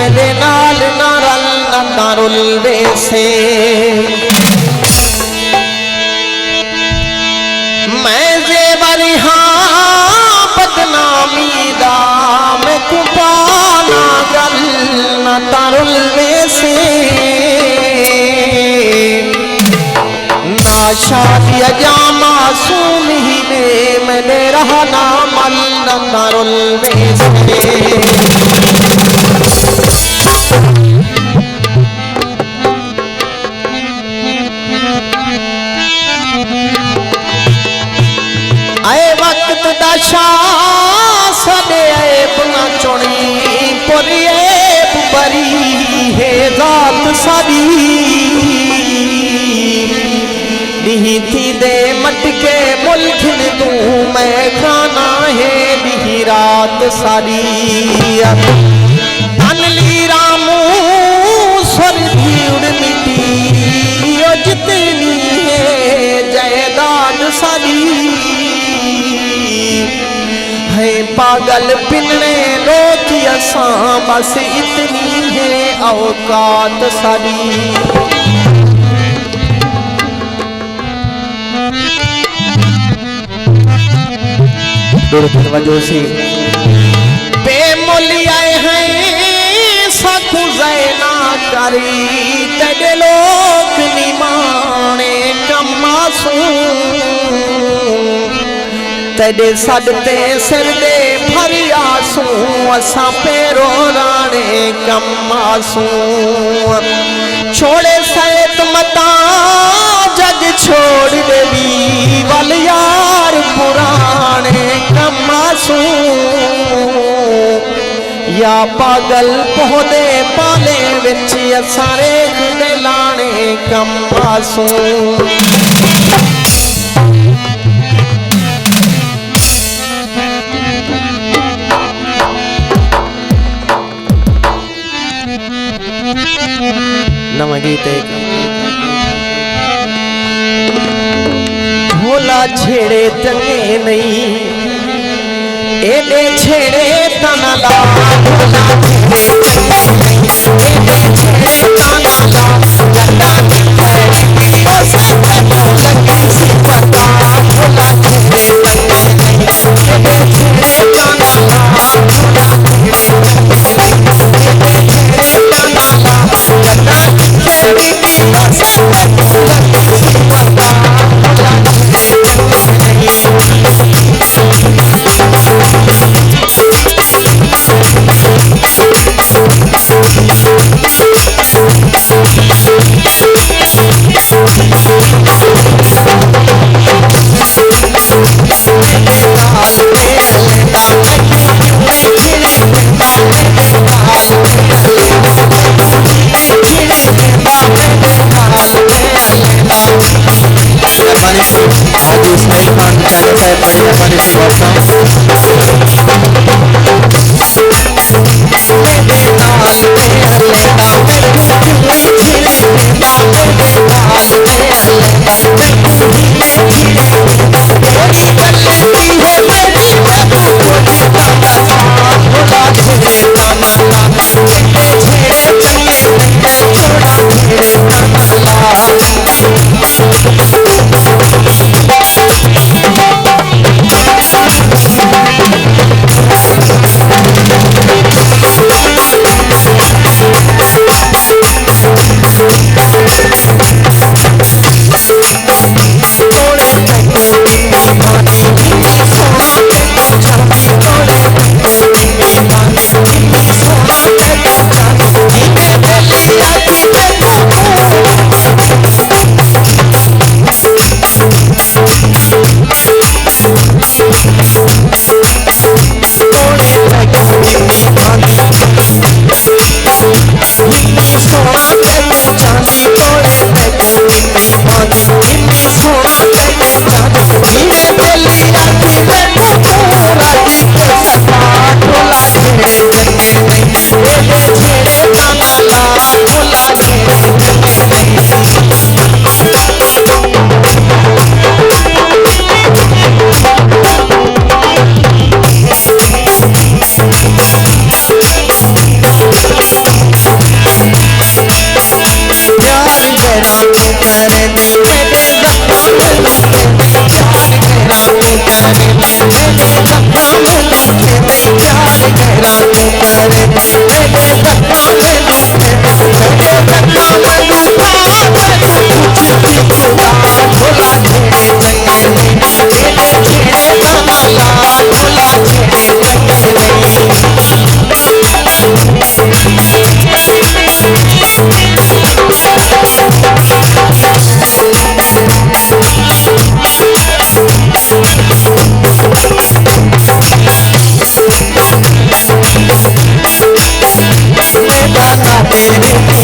मेरे नाल ना रल ना रुल वैसे मैं जेवर हाँ बदनामी दा मैं कुपाना गल ना तारुल वैसे ना शादी जा मासूम ही में मैंने रहा ना मल ना तारुल वैसे आए वक्त दशा सदे ऐब न चुनी पर ऐब बरी है जात सारी दी थी दे मटके मुल्क तू मैं खाना है दी रात सारी अनली रामू स्वर भीड़ मिटी जितनी है जायदाद सारी है पागल पिनने रोकी असां बस इतनी है औकात सारी तवज्जो से बेमोली आए हैं साखू जैना करी तेरे लोग निमाने कमासू तेरे सदते सिर दे फरियासू असा पेरो राणे कमासू छोड़े सैत मता जग छोड़ देवी वल यार पुराने कमासू या पागल पौधे पाले विच असारे दे लाने कमासू नवा गीत भोला छेड़े तंगे नहीं एडे छेड़े तना ला भोला छेड़े एडे छेड़े तना ला गंदा ओ सब लगे सी पता भोला छेड़े तंगे नहीं एडे छेड़े तना ला भोला छेड़े रे